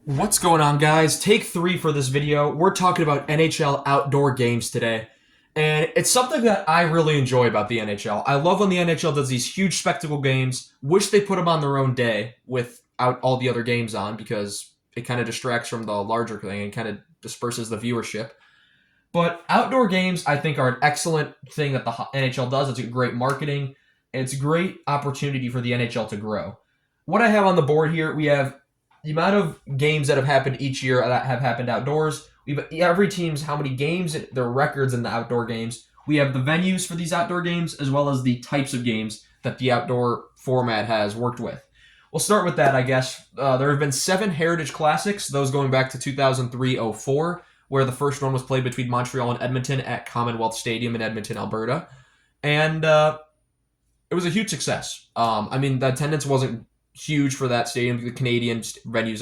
What's going on, guys? Take 3 for this video. We're talking about NHL outdoor games today. And it's something that I really enjoy about the NHL. I love when the NHL does these huge spectacle games. Wish they put them on their own day without all the other games on because it kind of distracts from the larger thing and kind of disperses the viewership. But outdoor games, I think, are an excellent thing that the NHL does. It's great marketing. It's a great opportunity for the NHL to grow. What I have on the board here, we have the amount of games that have happened each year that have happened outdoors. We've every team's how many games, their records in the outdoor games. We have the venues for these outdoor games as well as the types of games that the outdoor format has worked with. We'll start with that, I guess. There have been 7 Heritage Classics, those going back to 2003-04, where the first one was played between Montreal and Edmonton at Commonwealth Stadium in Edmonton, Alberta. And it was a huge success. The attendance wasn't huge for that stadium. The Canadian venues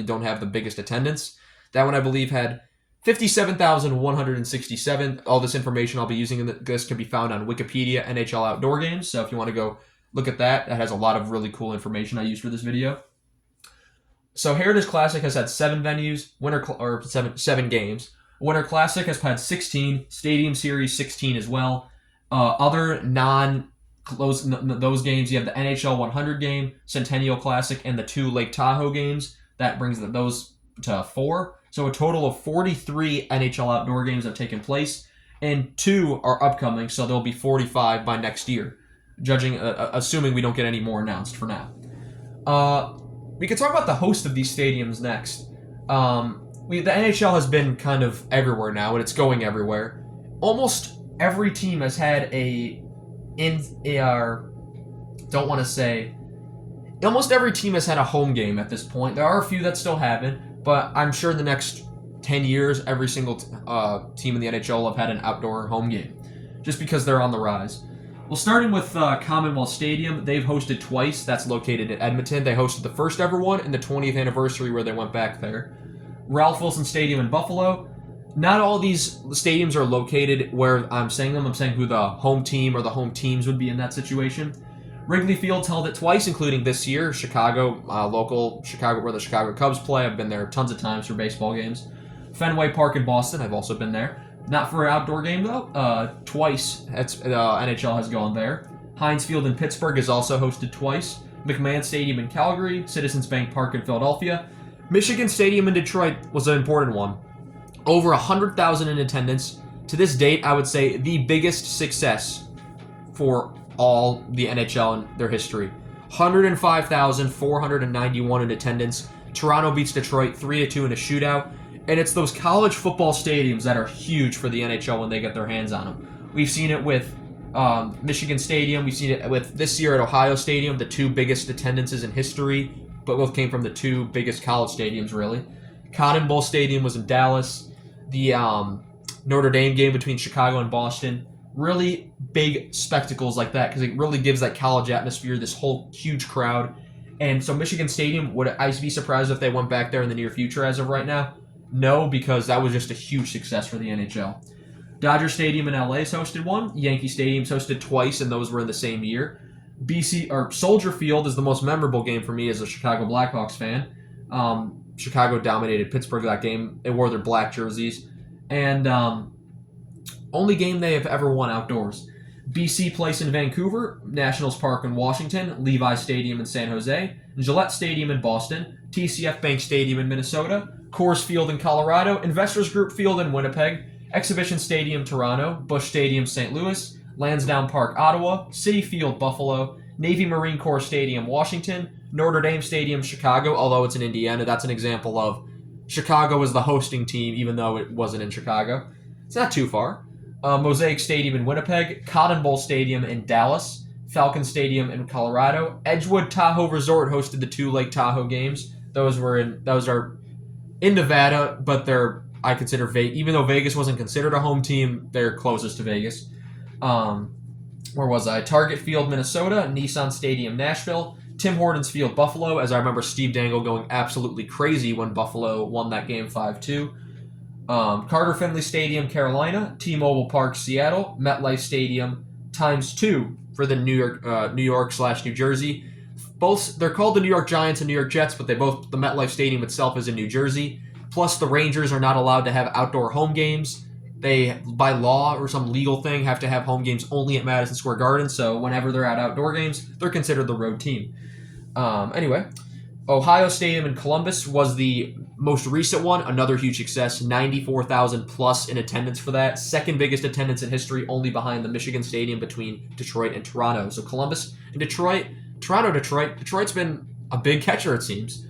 don't have the biggest attendance. That one, I believe, had 57,167. All this information I'll be using in this can be found on Wikipedia NHL Outdoor Games. So if you want to go look at that, that has a lot of really cool information I used for this video. So Heritage Classic has had 7 venues, seven games. Winter Classic has had 16, Stadium Series 16 as well. Other those games, you have the NHL 100 game, Centennial Classic, and the 2 Lake Tahoe games. That brings those to 4. So a total of 43 NHL outdoor games have taken place, and 2 are upcoming, so there'll be 45 by next year, assuming we don't get any more announced for now. We could talk about the host of these stadiums next. The NHL has been kind of everywhere now, and it's going everywhere. Almost every team has had almost every team has had a home game at this point. There are a few that still haven't, but I'm sure in the next 10 years, every single team in the NHL will have had an outdoor home game, just because they're on the rise. Well, starting with Commonwealth Stadium, they've hosted twice. That's located in Edmonton. They hosted the first ever one and the 20th anniversary where they went back there. Ralph Wilson Stadium in Buffalo. Not all these stadiums are located where I'm saying them. I'm saying who the home team or the home teams would be in that situation. Wrigley Field's held it twice, including this year. Chicago, local Chicago, where the Chicago Cubs play. I've been there tons of times for baseball games. Fenway Park in Boston. I've also been there. Not for an outdoor game, though. Twice NHL has gone there. Heinz Field in Pittsburgh is also hosted twice. McMahon Stadium in Calgary. Citizens Bank Park in Philadelphia. Michigan Stadium in Detroit was an important one. Over 100,000 in attendance. To this date, I would say the biggest success for all the NHL in their history. 105,491 in attendance. Toronto beats Detroit 3-2 in a shootout. And it's those college football stadiums that are huge for the NHL when they get their hands on them. We've seen it with Michigan Stadium. We've seen it with this year at Ohio Stadium, the 2 biggest attendances in history, but both came from the 2 biggest college stadiums, really. Cotton Bowl Stadium was in Dallas. The Notre Dame game between Chicago and Boston. Really big spectacles like that because it really gives that college atmosphere, this whole huge crowd. And so Michigan Stadium, would I be surprised if they went back there in the near future as of right now? No, because that was just a huge success for the NHL. Dodger Stadium in LA has hosted one. Yankee Stadium's hosted twice, and those were in the same year. Soldier Field is the most memorable game for me as a Chicago Blackhawks fan. Chicago dominated Pittsburgh that game. They wore their black jerseys. And only game they have ever won outdoors. BC Place in Vancouver, Nationals Park in Washington, Levi Stadium in San Jose, Gillette Stadium in Boston, TCF Bank Stadium in Minnesota, Coors Field in Colorado, Investors Group Field in Winnipeg, Exhibition Stadium Toronto, Busch Stadium St. Louis, Lansdowne Park Ottawa, Citi Field Buffalo, Navy Marine Corps Stadium Washington, Notre Dame Stadium Chicago, although it's in Indiana. That's an example of Chicago as the hosting team, even though it wasn't in Chicago. It's not too far. Mosaic Stadium in Winnipeg, Cotton Bowl Stadium in Dallas, Falcon Stadium in Colorado, Edgewood Tahoe Resort hosted the 2 Lake Tahoe games. Those are in Nevada, but I consider Vegas, even though Vegas wasn't considered a home team, they're closest to Vegas. Where was I? Target Field, Minnesota, Nissan Stadium, Nashville, Tim Hortons Field, Buffalo, as I remember Steve Dangle going absolutely crazy when Buffalo won that game 5-2. Carter Finley Stadium, Carolina, T-Mobile Park, Seattle, MetLife Stadium, ×2 for the New York/New Jersey. they're called the New York Giants and New York Jets, but the MetLife Stadium itself is in New Jersey. Plus, the Rangers are not allowed to have outdoor home games. They, by law or some legal thing, have to have home games only at Madison Square Garden. So whenever they're at outdoor games, they're considered the road team. Anyway, Ohio Stadium in Columbus was the most recent one. Another huge success, 94,000 plus in attendance for that. Second biggest attendance in history, only behind the Michigan Stadium between Detroit and Toronto. So Columbus and Detroit, Toronto, Detroit's been a big catcher, it seems.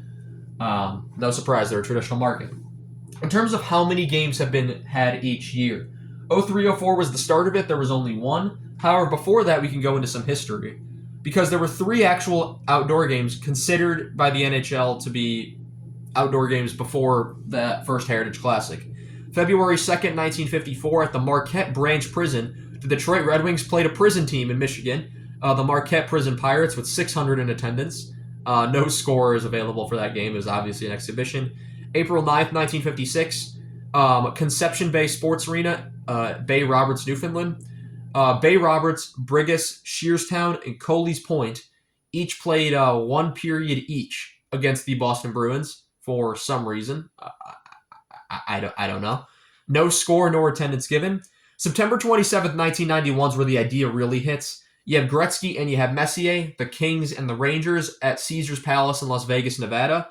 No surprise, they're a traditional market. In terms of how many games have been had each year, 03-04 was the start of it. There was only one. However, before that, we can go into some history. Because there were 3 actual outdoor games considered by the NHL to be outdoor games before that first Heritage Classic. February 2nd, 1954, at the Marquette Branch Prison, the Detroit Red Wings played a prison team in Michigan, the Marquette Prison Pirates, with 600 in attendance. No score is available for that game. It was obviously an exhibition. April 9th, 1956, Conception Bay Sports Arena, Bay Roberts, Newfoundland. Bay Roberts, Brigus, Shearstown, and Coley's Point each played 1 period each against the Boston Bruins for some reason. I don't know. No score nor attendance given. September 27th, 1991 is where the idea really hits. You have Gretzky and you have Messier, the Kings and the Rangers at Caesars Palace in Las Vegas, Nevada.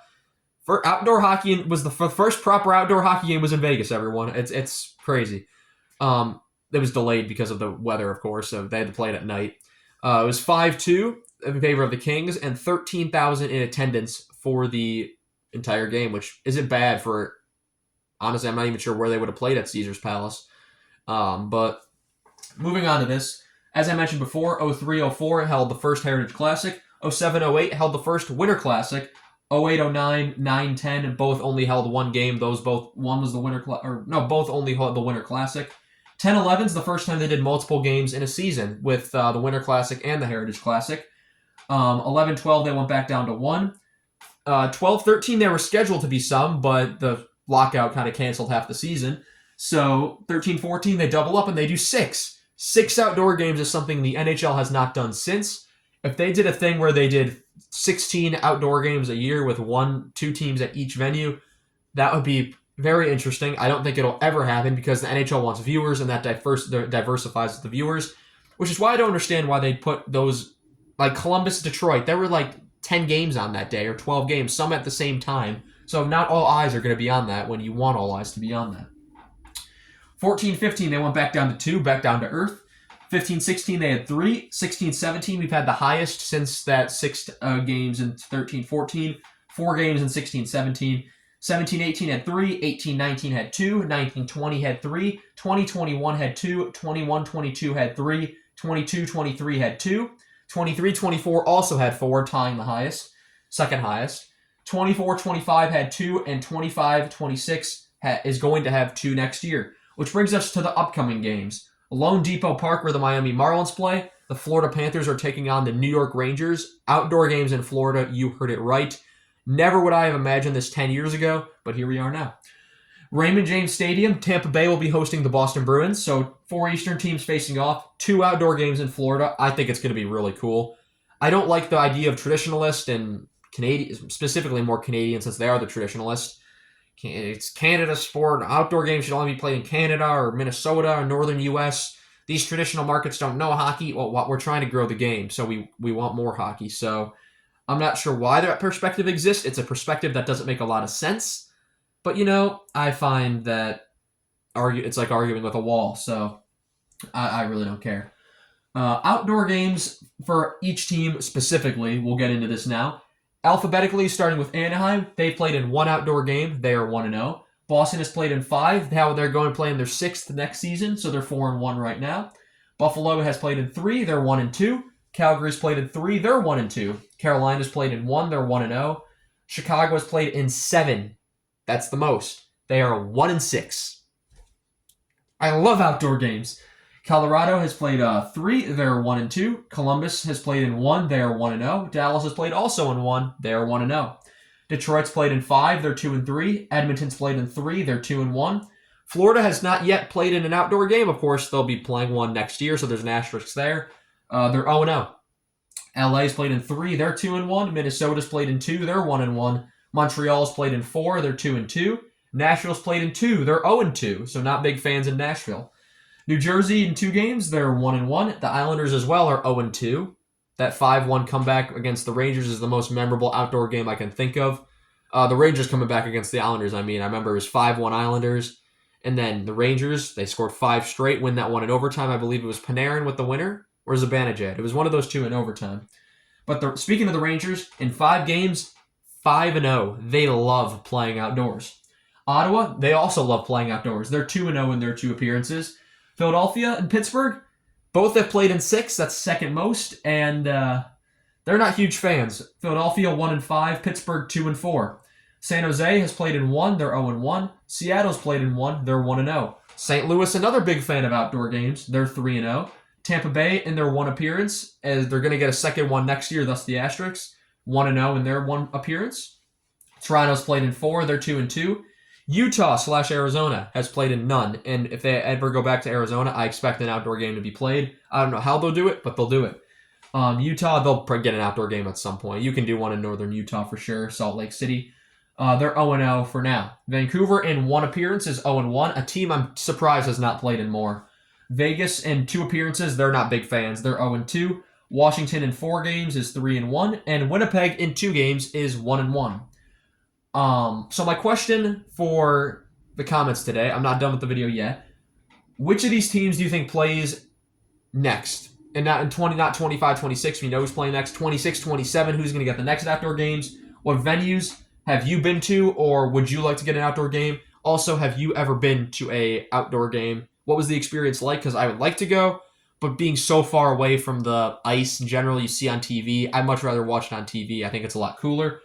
For outdoor hockey was the first proper outdoor hockey game was in Vegas, everyone. It's crazy. It was delayed because of the weather, of course, so they had to play it at night. It was 5-2 in favor of the Kings and 13,000 in attendance for the entire game, which isn't bad for, honestly, I'm not even sure where they would have played at Caesars Palace. But moving on to this, as I mentioned before, 03-04 held the first Heritage Classic. 07-08 held the first Winter Classic. 08-09, 9-10, and both only held one game. Both only held the Winter Classic. 10-11 is the first time they did multiple games in a season with the Winter Classic and the Heritage Classic. 11-12, they went back down to 1. 12-13, they were scheduled to be some, but the lockout kind of canceled half the season. So 13-14, they double up and they do 6. 6 outdoor games is something the NHL has not done since. If they did a thing where they did 16 outdoor games a year with 1-2 teams at each venue, that would be very interesting. I don't think it'll ever happen because the NHL wants viewers and that diversifies the viewers, which is why I don't understand why they put those, like Columbus, Detroit, there were like 10 games on that day or 12 games, some at the same time. So not all eyes are going to be on that when you want all eyes to be on that. 14-15, they went back down to 2, back down to earth. 15-16, they had 3. 16-17, we've had the highest since that 6 games in 13-14. 4 games in 16-17. 17-18 had 3. 18-19 had 2. 19-20 had 3. 20-21 had 2. 21-22 had 3. 22-23 had 2. 23-24 also had 4, tying the highest, second highest. 24-25 had 2, and 25-26 is going to have 2 next year. Which brings us to the upcoming games. Lone Depot Park, where the Miami Marlins play. The Florida Panthers are taking on the New York Rangers. Outdoor games in Florida, you heard it right. Never would I have imagined this 10 years ago, but here we are now. Raymond James Stadium, Tampa Bay will be hosting the Boston Bruins, so 4 Eastern teams facing off. 2 outdoor games in Florida. I think it's going to be really cool. I don't like the idea of traditionalist and Canadian, specifically more Canadian since they are the traditionalists. It's Canada's sport. Outdoor games should only be played in Canada or Minnesota or northern U.S. These traditional markets don't know hockey. Well, we're trying to grow the game, so we want more hockey. So I'm not sure why that perspective exists. It's a perspective that doesn't make a lot of sense. But, I find that it's like arguing with a wall, so I really don't care. Outdoor games for each team specifically, we'll get into this now. Alphabetically, starting with Anaheim, they've played in 1 outdoor game. They are 1-0. Boston has played in 5. Now they're going to play in their 6th next season, so they're 4-1 right now. Buffalo has played in 3. They're 1-2. Calgary's played in 3. They're 1-2. Carolina's played in 1. They're 1-0. Chicago has played in 7. That's the most. They are 1-6. I love outdoor games. Colorado has played 3. They're 1-2. Columbus has played in 1. They are 1-0. Dallas has played also in 1. They are 1-0. Detroit's played in 5. They're 2-3. Edmonton's played in 3. They're 2-1. Florida has not yet played in an outdoor game. Of course, they'll be playing one next year, so there's an asterisk there. They're 0-0. LA's played in 3, they're 2-1. Minnesota's played in 2, they're 1-1. Montreal's played in 4, they're 2-2. Nashville's played in 2, they're 0-2. So not big fans in Nashville. New Jersey in 2 games, they're 1-1. The Islanders as well are 0-2. That 5-1 comeback against the Rangers is the most memorable outdoor game I can think of. The Rangers coming back against the Islanders, I remember it was 5-1 Islanders. And then the Rangers, they scored 5 straight, win that one in overtime. I believe it was Panarin with the winner, or Zibanejad. It was one of those 2 in overtime. But speaking of the Rangers, in 5 games, 5-0. They love playing outdoors. Ottawa, they also love playing outdoors. They're 2-0 in their 2 appearances. Philadelphia and Pittsburgh, both have played in 6. That's second most, and they're not huge fans. Philadelphia 1-5, Pittsburgh 2-4. San Jose has played in 1, they're 0-1. Seattle's played in 1, they're 1-0. St. Louis, another big fan of outdoor games, they're 3-0. Tampa Bay in their 1 appearance, as they're going to get a second one next year, thus the asterisks, 1-0 in their 1 appearance. Toronto's played in 4, they're 2-2. Utah/Arizona has played in none, and if they ever go back to Arizona, I expect an outdoor game to be played. I don't know how they'll do it, but they'll do it. Utah, they'll get an outdoor game at some point. You can do one in northern Utah for sure, Salt Lake City. They're 0-0 for now. Vancouver in 1 appearance is 0-1, a team I'm surprised has not played in more. Vegas in 2 appearances, they're not big fans. They're 0-2. Washington in 4 games is 3-1, and Winnipeg in 2 games is 1-1. So my question for the comments today, I'm not done with the video yet. Which of these teams do you think plays next? And not 25, 26, we know who's playing next. 26, 27, who's going to get the next outdoor games? What venues have you been to, or would you like to get an outdoor game? Also, have you ever been to a outdoor game? What was the experience like? Because I would like to go, but being so far away from the ice in general you see on TV, I'd much rather watch it on TV. I think it's a lot cooler.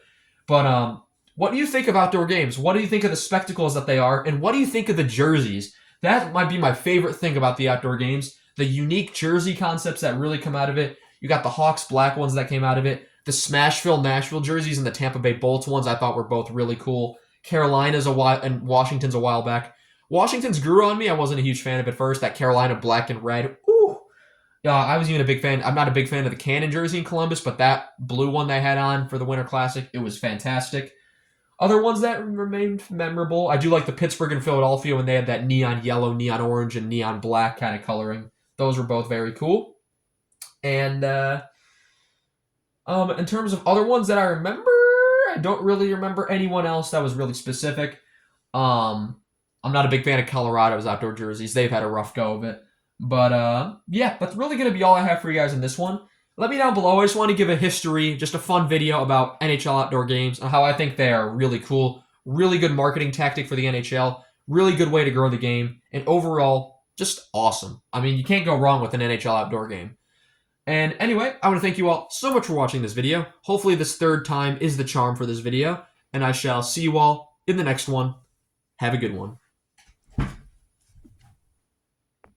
But what do you think of outdoor games? What do you think of the spectacles that they are? And what do you think of the jerseys? That might be my favorite thing about the outdoor games. The unique jersey concepts that really come out of it. You got the Hawks black ones that came out of it. The Smashville Nashville jerseys and the Tampa Bay Bolts ones I thought were both really cool. Carolina's and Washington's a while back. Washington's grew on me. I wasn't a huge fan of it first. That Carolina black and red. Ooh. Yeah, I was even a big fan. I'm not a big fan of the Cannon jersey in Columbus, but that blue one they had on for the Winter Classic, it was fantastic. Other ones that remained memorable, I do like the Pittsburgh and Philadelphia when they had that neon yellow, neon orange, and neon black kind of coloring. Those were both very cool. And in terms of other ones that I remember, I don't really remember anyone else that was really specific. I'm not a big fan of Colorado's outdoor jerseys. They've had a rough go of it. But yeah, that's really going to be all I have for you guys in this one. Let me down below. I just want to give a history, just a fun video about NHL outdoor games and how I think they are really cool. Really good marketing tactic for the NHL. Really good way to grow the game. And overall, just awesome. I mean, you can't go wrong with an NHL outdoor game. And anyway, I want to thank you all so much for watching this video. Hopefully this 3rd time is the charm for this video. And I shall see you all in the next one. Have a good one.